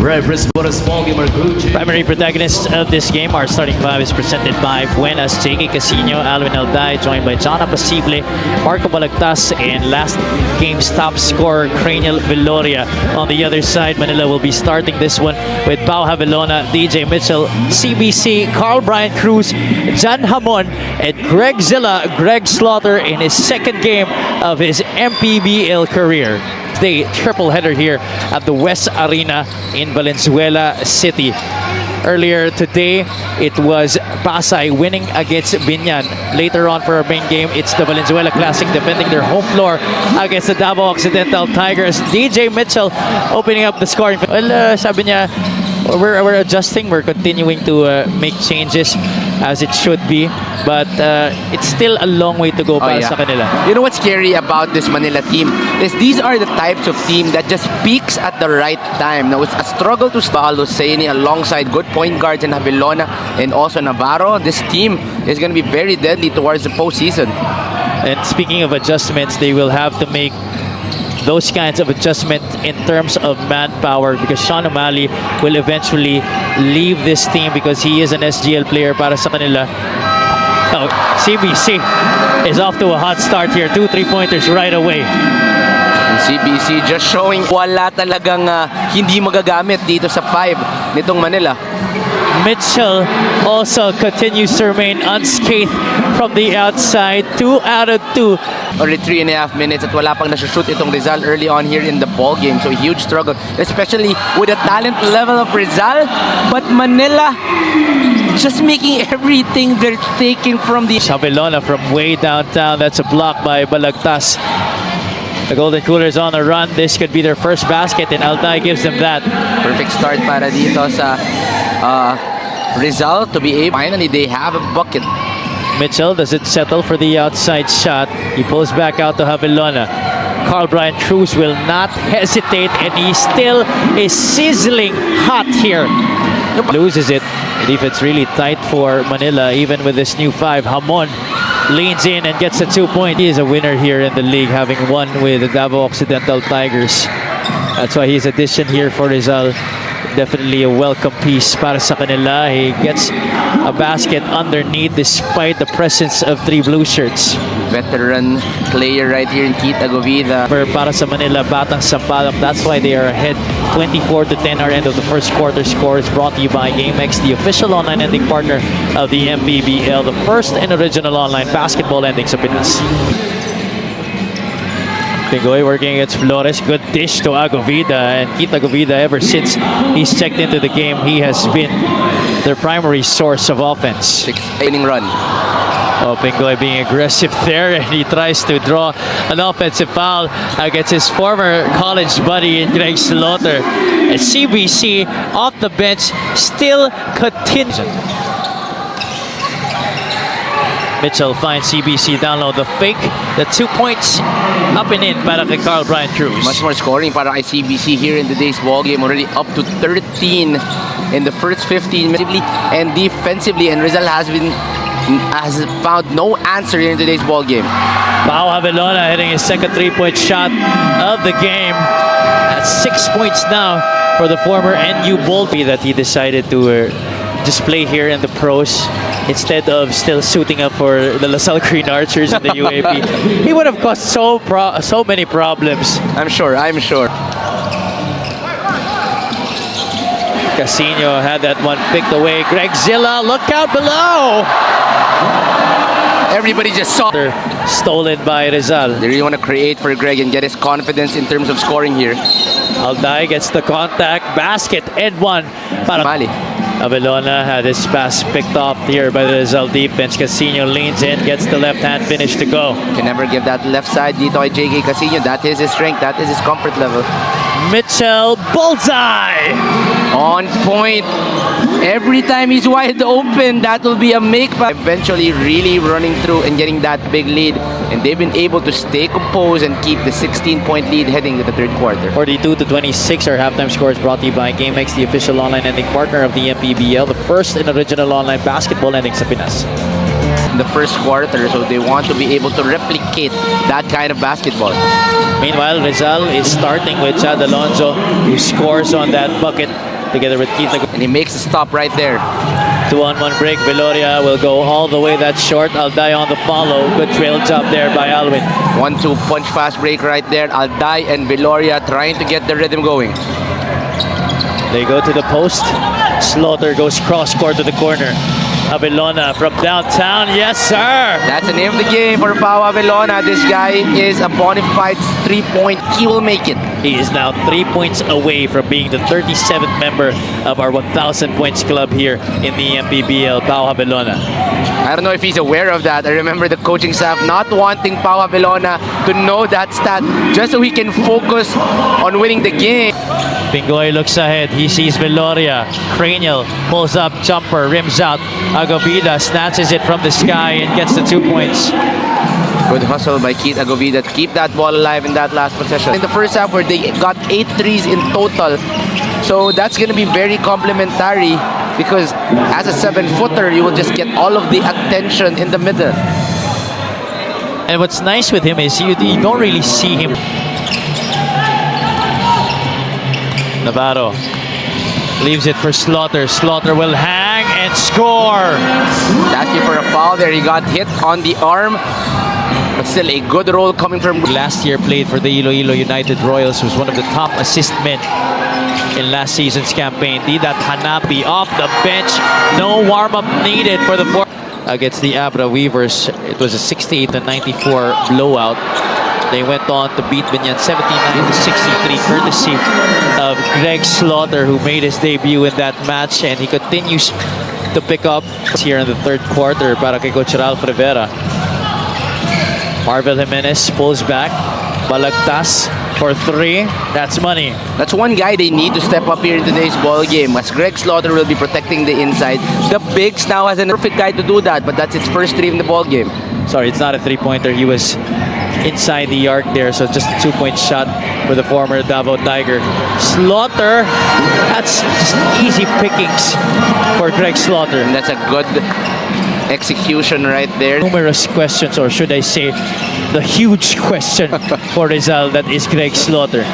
Primary protagonists of this game, our starting five is presented by Buenas, J.K. Casino, Alvin Alday, joined by John Apacible, Marco Balagtas, and last game's top scorer, Cranial Viloria. On the other side, Manila will be starting this one with Pau Havilona, DJ Mitchell, CBC, Carl Brian Cruz, Jan Hamon, and Greg Zilla, Greg Slaughter in his second game of his MPBL career. Day triple header here at the West Arena in Valenzuela City. Earlier today, it was Pasay winning against Binyan. Later on for our main game, it's the Valenzuela Classic defending their home floor against the Davao Occidental Tigers. DJ Mitchell opening up the scoring. Well, sabi niya, we're adjusting, we're continuing to make changes as it should be, but it's still a long way to go para sa kanila. You know what's scary about this Manila team is these are the types of team that just peaks at the right time. Now it's a struggle to Paolo Saini alongside good point guards in Havilona and also Navarro. This team is going to be very deadly towards the postseason. And speaking of adjustments, they will have to make those kinds of adjustments in terms of manpower because Sean O'Malley will eventually leave this team because he is an SGL player para sa kanila. Oh, CBC is off to a hot start here. 2 3-pointers right away. And CBC just showing wala talagang hindi magagamit dito sa 5 nitong Manila. Mitchell also continues to remain unscathed from the outside. 2 out of 2. Only 3.5 minutes at wala pang nashoot itong Rizal early on here in the ball game. So huge struggle, especially with the talent level of Rizal. But Manila just making everything they're taking from the... Havilona from way downtown. That's a block by Balagtas. The Golden Coolers on the run. This could be their first basket and Alday gives them that. Perfect start para dito sa Rizal to be able. Finally, they have a bucket. Mitchell doesn't settle for the outside shot. He pulls back out to Havilona. Carl Brian Cruz will not hesitate and he still is sizzling hot here. Loses it. The defense really tight for Manila even with this new 5. Hamon leans in and gets a 2-point. He is a winner here in the league, having won with the Davao Occidental Tigers. That's why his addition here for Rizal. Definitely a welcome piece para sa kanila. He gets a basket underneath despite the presence of 3 blue shirts. Veteran player right here in Kita Govida. Para sa Manila, Batang Sampaloc. That's why they are ahead 24-10. Our end of the first quarter score is brought to you by GameX, the official online lending partner of the MPBL, the first and original online basketball lending sa Pinas. Pingoy working against Flores. Good dish to Agovida. And Kita Govida, ever since he's checked into the game, he has been their primary source of offense. 6-inning run. Oh, Pingoy being aggressive there. And he tries to draw an offensive foul against his former college buddy, Greg Slaughter. And CBC off the bench still continues. Mitchell finds CBC down low. The fake, the 2 points up and in para kay Carl Brian Cruz. Much more scoring para kay CBC here in today's ball game. Already up to 13 in the first 15 minutes and defensively. And Rizal has found no answer here in today's ball game. Pau Havilona hitting his second 3-point shot of the game. That's 6 points now for the former NU Bull that he decided to display here in the pros instead of still suiting up for the LaSalle Green Archers in the UAP. He would have caused so many problems. I'm sure. Casino had that one picked away. Greg Zilla, look out below! Everybody just saw. Stolen by Rizal. They really want to create for Greg and get his confidence in terms of scoring here. Alday gets the contact. Basket and 1 para Mali. Havilona had his pass picked off here by the Rizal defense. Casino leans in, gets the left-hand finish to go. Can never give that left side dito kay J.K. Casino. That is his strength. That is his comfort level. Mitchell, bullseye! On point. Every time he's wide open, that will be a make. But eventually really running through and getting that big lead. And they've been able to stay composed and keep the 16-point lead heading to the third quarter. 42-26, our halftime score is brought to you by GameX, the official online lending partner of the MPBL, the first and original online basketball lending sa Pinas. In the first quarter, so they want to be able to replicate that kind of basketball. Meanwhile, Rizal is starting with Chad Alonso, who scores on that bucket together with Keith. And he makes a stop right there. 2-on-1 break. Veloria will go all the way that short. Alday on the follow. Good trail job there by Alwin. 1-2 punch fast break right there. Alday and Veloria trying to get the rhythm going. They go to the post. Slaughter goes cross-court to the corner. Abelona from downtown. Yes, sir. That's the name of the game for Pau Abelona. This guy is a bona fide 3-point. He will make it. He is now 3 points away from being the 37th member of our 1,000 points club here in the MPBL, Pau Abelona. I don't know if he's aware of that. I remember the coaching staff not wanting Pau Abelona to know that stat just so he can focus on winning the game. Pingoy looks ahead. He sees Veloria. Cranial pulls up, jumper, rims out. Agovida snatches it from the sky and gets the 2 points. Good hustle by Keith Agovida to keep that ball alive in that last possession. In the first half where they got 8 threes in total. So that's going to be very complimentary because as a 7-footer, you will just get all of the attention in the middle. And what's nice with him is you don't really see him. Navarro leaves it for Slaughter. Slaughter will hang and score. Asking for a foul there. He got hit on the arm. But still a good roll coming from... Last year played for the Iloilo United Royals. Was one of the top assist men in last season's campaign. Didat Hanapi off the bench. No warm-up needed for the board. Against the Abra Weavers, it was a 68-94 blowout. They went on to beat Binyan 79-63, courtesy of Greg Slaughter, who made his debut in that match, and he continues to pick up here in the third quarter para kay Coach Ralph Rivera. Marvel Jimenez pulls back. Balagtas for 3. That's money. That's one guy they need to step up here in today's ball game, as Greg Slaughter will be protecting the inside. The Bigs now has a perfect guy to do that, but that's its first 3 in the ball game. Sorry, it's not a 3-pointer. He was inside the arc there, so just a 2-point shot for the former Davao Tiger. Slaughter, that's just easy pickings for Greg Slaughter. And that's a good execution right there. Numerous questions, or should I say the huge question for Rizal, that is Greg Slaughter.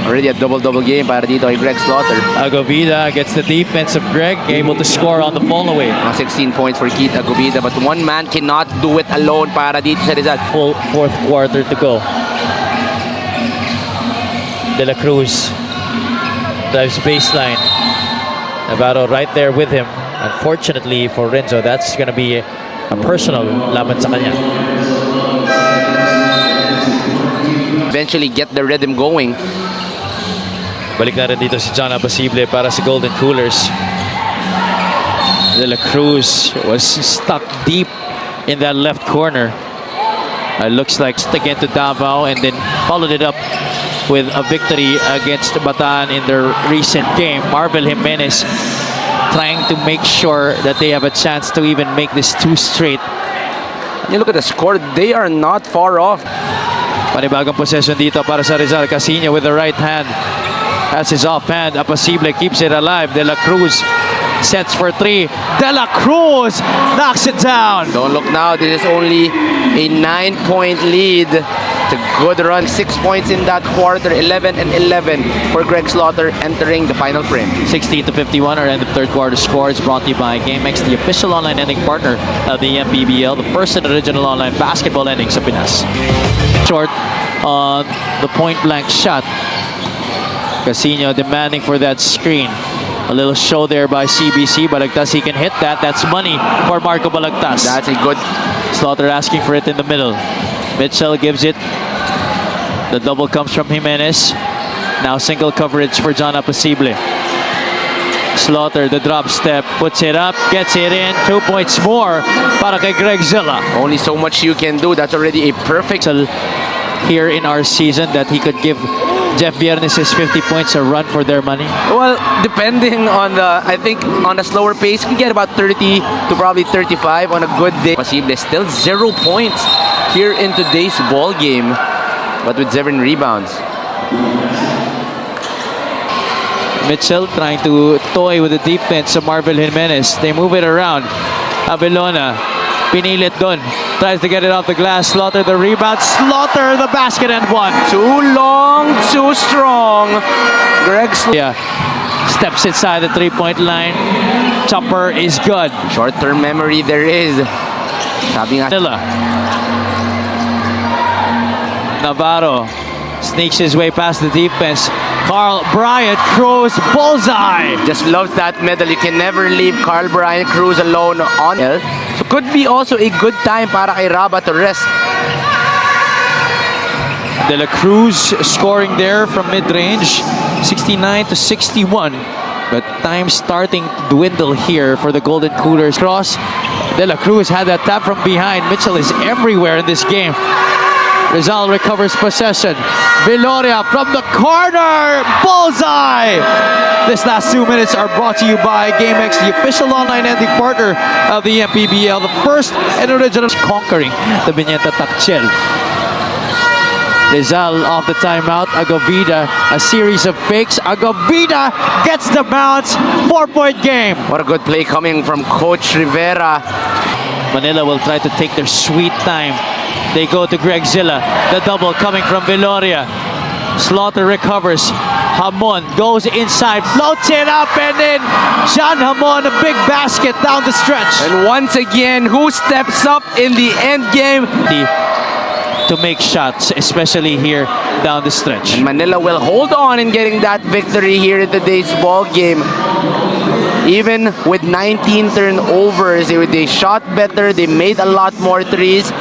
Already a double-double game para dito kay Greg Slaughter. Agovida gets the defense of Greg, able to score on the follow-away. 16 points for Keith Agovida, but one man cannot do it alone para dito sa Rizal. Full fourth quarter to go. De La Cruz drives baseline. Navarro right there with him. Unfortunately for Renzo, that's going to be a personal laban sa kanya. Eventually get the rhythm going. Balik na rin dito si John Apasible para sa Golden Coolers. De La Cruz was stuck deep in that left corner. Looks like again to Davao, and then followed it up with a victory against Bataan in their recent game. Marvel Jimenez trying to make sure that they have a chance to even make this 2 straight. You look at the score, they are not far off. Panibagong possession dito para sa Rizal. Casino with the right hand. That's his offhand. Apasible keeps it alive. De La Cruz sets for 3. De La Cruz knocks it down. Don't look now. This is only a 9-point lead. It's a good run. 6 points in that quarter. 11 and 11 for Greg Slaughter entering the final frame. 60-51 are in the third quarter scores, brought to you by GameX, the official online lending partner of the MPBL, the first and original online basketball lending sa Pinas. Short on the point-blank shot. Casino demanding for that screen. A little show there by CBC. Balagtas, he can hit that. That's money for Marco Balagtas. That's a good... Slaughter asking for it in the middle. Mitchell gives it. The double comes from Jimenez. Now single coverage for John Apasible. Slaughter, the drop step, puts it up, gets it in. 2 points more para kay Greg Zilla. Only so much you can do. That's already a perfect... Here in our season that he could give Jeff Viernes' 50 points a run for their money? Well, depending on the, I think on a slower pace, you can get about 30 to probably 35 on a good day. Possible still 0 points here in today's ball game, but with 7 rebounds. Mitchell trying to toy with the defense of Marvel Jimenez. They move it around. Abelona, pinilit dun. Tries to get it off the glass. Slaughter the rebound. Slaughter the basket and 1. Too long, too strong. Greg Yeah. Steps inside the three-point line. Chopper is good. Short-term memory there is. Sabi nga, Manila. Navarro sneaks his way past the defense. Carl Bryant Cruz bullseye. just loves that medal. You can never leave Carl Bryant Cruz alone on it. So could be also a good time para kay Raba to rest. De La Cruz scoring there from mid-range, 69 to 61. But time starting to dwindle here for the Golden Coolers. Cross. De La Cruz had that tap from behind. Mitchell is everywhere in this game. Rizal recovers possession. Viloria from the corner. Bullseye! This last 2 minutes are brought to you by GameX, the official online ending partner of the MPBL. The first and original conquering the Viñeta Takchel. Rizal off the timeout. Agavida, a series of fakes. Agavida gets the bounce. 4-point game. What a good play coming from Coach Rivera. Manila will try to take their sweet time. They go to Greg Zilla. The double coming from Viloria. Slaughter recovers. Hamon goes inside, floats it up, and then John Hamon, a big basket down the stretch. And once again, who steps up in the end game? To make shots, especially here down the stretch. And Manila will hold on in getting that victory here in today's ball game. Even with 19 turnovers, they shot better, they made a lot more threes.